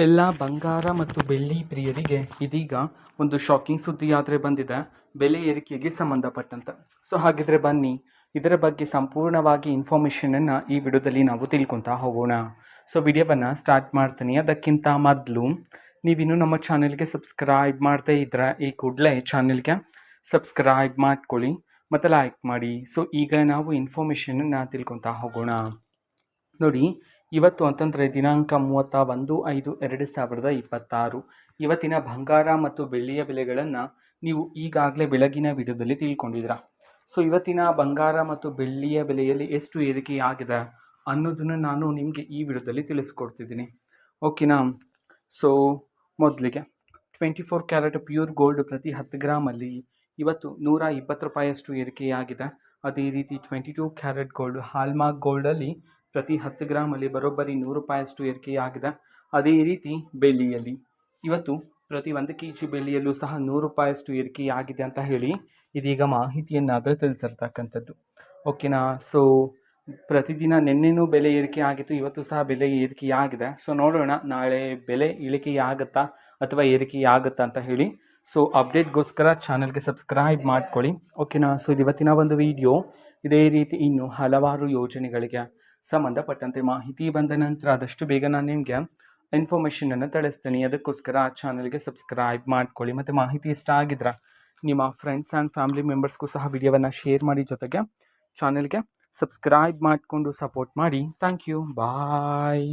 ಎಲ್ಲ ಬಂಗಾರ ಮತ್ತು ಬೆಳ್ಳಿ ಪ್ರಿಯರಿಗೆ ಇದೀಗ ಒಂದು ಶಾಕಿಂಗ್ ಸುದ್ದಿಯಾದರೆ ಬಂದಿದೆ, ಬೆಲೆ ಏರಿಕೆಗೆ ಸಂಬಂಧಪಟ್ಟಂತೆ. ಸೊ ಹಾಗಿದ್ರೆ ಬನ್ನಿ, ಇದರ ಬಗ್ಗೆ ಸಂಪೂರ್ಣವಾಗಿ ಇನ್ಫಾರ್ಮೇಷನನ್ನು ಈ ವಿಡಿಯೋದಲ್ಲಿ ನಾವು ತಿಳ್ಕೊತಾ ಹೋಗೋಣ. ಸೊ ವಿಡಿಯೋವನ್ನು ಸ್ಟಾರ್ಟ್ ಮಾಡ್ತೀನಿ. ಅದಕ್ಕಿಂತ ಮೊದಲು ನೀವಿನ್ನೂ ನಮ್ಮ ಚಾನೆಲ್ಗೆ ಸಬ್ಸ್ಕ್ರೈಬ್ ಮಾಡದೇ ಇದ್ದರೆ ಈ ಕೂಡಲೇ ಚಾನೆಲ್ಗೆ ಸಬ್ಸ್ಕ್ರೈಬ್ ಮಾಡ್ಕೊಳ್ಳಿ ಮತ್ತು ಲೈಕ್ ಮಾಡಿ. ಸೊ ಈಗ ನಾವು ಇನ್ಫಾರ್ಮೇಷನನ್ನು ತಿಳ್ಕೊತಾ ಹೋಗೋಣ. ನೋಡಿ, ಇವತ್ತು ಅಂತಂದರೆ ದಿನಾಂಕ 31/5/2026 ಇವತ್ತಿನ ಬಂಗಾರ ಮತ್ತು ಬೆಳ್ಳಿಯ ಬೆಲೆಗಳನ್ನು ನೀವು ಈಗಾಗಲೇ ಬೆಳಗಿನ ವಿಡಿಯೋದಲ್ಲಿ ತಿಳ್ಕೊಂಡಿದ್ದೀರಾ. ಸೊ ಇವತ್ತಿನ ಬಂಗಾರ ಮತ್ತು ಬೆಳ್ಳಿಯ ಬೆಲೆಯಲ್ಲಿ ಎಷ್ಟು ಏರಿಕೆಯಾಗಿದೆ ಅನ್ನೋದನ್ನು ನಾನು ನಿಮಗೆ ಈ ವಿಡಿಯೋದಲ್ಲಿ ತಿಳಿಸ್ಕೊಡ್ತಿದ್ದೀನಿ, ಓಕೆನಾ. ಸೊ ಮೊದಲಿಗೆ 24 ಕ್ಯಾರೆಟ್ ಪ್ಯೂರ್ ಗೋಲ್ಡ್ ಪ್ರತಿ 10 ಗ್ರಾಮಲ್ಲಿ ಇವತ್ತು 120 ರೂಪಾಯಿಯಷ್ಟು ಏರಿಕೆಯಾಗಿದೆ. ಅದೇ ರೀತಿ 22 ಕ್ಯಾರೆಟ್ ಗೋಲ್ಡ್ ಹಾಲ್ಮಾರ್ಕ್ ಗೋಲ್ಡಲ್ಲಿ ಪ್ರತಿ 10 ಗ್ರಾಮಲ್ಲಿ ಬರೋಬ್ಬರಿ 100 ರೂಪಾಯಿಯಷ್ಟು ಏರಿಕೆಯಾಗಿದೆ. ಅದೇ ರೀತಿ ಬೆಳ್ಳಿಯಲ್ಲಿ ಇವತ್ತು ಪ್ರತಿ 1 kg ಬೆಳ್ಳಿಯಲ್ಲೂ ಸಹ 100 ರೂಪಾಯಿಯಷ್ಟು ಏರಿಕೆಯಾಗಿದೆ ಅಂತ ಹೇಳಿ ಇದೀಗ ಮಾಹಿತಿಯನ್ನಾದರೆ ತಿಳಿಸಿರ್ತಕ್ಕಂಥದ್ದು, ಓಕೆನಾ. ಸೊ ಪ್ರತಿದಿನ ನಿನ್ನೆನೂ ಬೆಲೆ ಏರಿಕೆ ಆಗಿತ್ತು, ಇವತ್ತು ಸಹ ಬೆಲೆ ಏರಿಕೆಯಾಗಿದೆ. ಸೊ ನೋಡೋಣ ನಾಳೆ ಬೆಲೆ ಇಳಿಕೆಯಾಗುತ್ತಾ ಅಥವಾ ಏರಿಕೆಯಾಗುತ್ತಾ ಅಂತ ಹೇಳಿ. ಸೊ ಅಪ್ಡೇಟ್ಗೋಸ್ಕರ ಚಾನಲ್ಗೆ ಸಬ್ಸ್ಕ್ರೈಬ್ ಮಾಡ್ಕೊಳ್ಳಿ, ಓಕೆನಾ. ಸೊ ಇದು ಇವತ್ತಿನ ಒಂದು ವಿಡಿಯೋ. ಇದೇ ರೀತಿ ಇನ್ನು ಹಲವಾರು ಯೋಜನೆಗಳಿಗೆ ಸಂಬಂಧಪಟ್ಟಂತೆ ಮಾಹಿತಿ ಬಂದ ನಂತರ ಆದಷ್ಟು ಬೇಗ ನಾನು ನಿಮಗೆ ಇನ್ಫಾರ್ಮೇಷನನ್ನು ತಿಳಿಸ್ತೀನಿ. ಅದಕ್ಕೋಸ್ಕರ ಚಾನಲ್ಗೆ ಸಬ್ಸ್ಕ್ರೈಬ್ ಮಾಡ್ಕೊಳ್ಳಿ ಮತ್ತು ಮಾಹಿತಿ ಇಷ್ಟ ಆಗಿದ್ರೆ ನಿಮ್ಮ ಫ್ರೆಂಡ್ಸ್ ಆ್ಯಂಡ್ ಫ್ಯಾಮಿಲಿ ಮೆಂಬರ್ಸ್ಗೂ ಸಹ ವಿಡಿಯೋವನ್ನು ಶೇರ್ ಮಾಡಿ, ಜೊತೆಗೆ ಚಾನಲ್ಗೆ ಸಬ್ಸ್ಕ್ರೈಬ್ ಮಾಡಿಕೊಂಡು ಸಪೋರ್ಟ್ ಮಾಡಿ. Thank you, bye.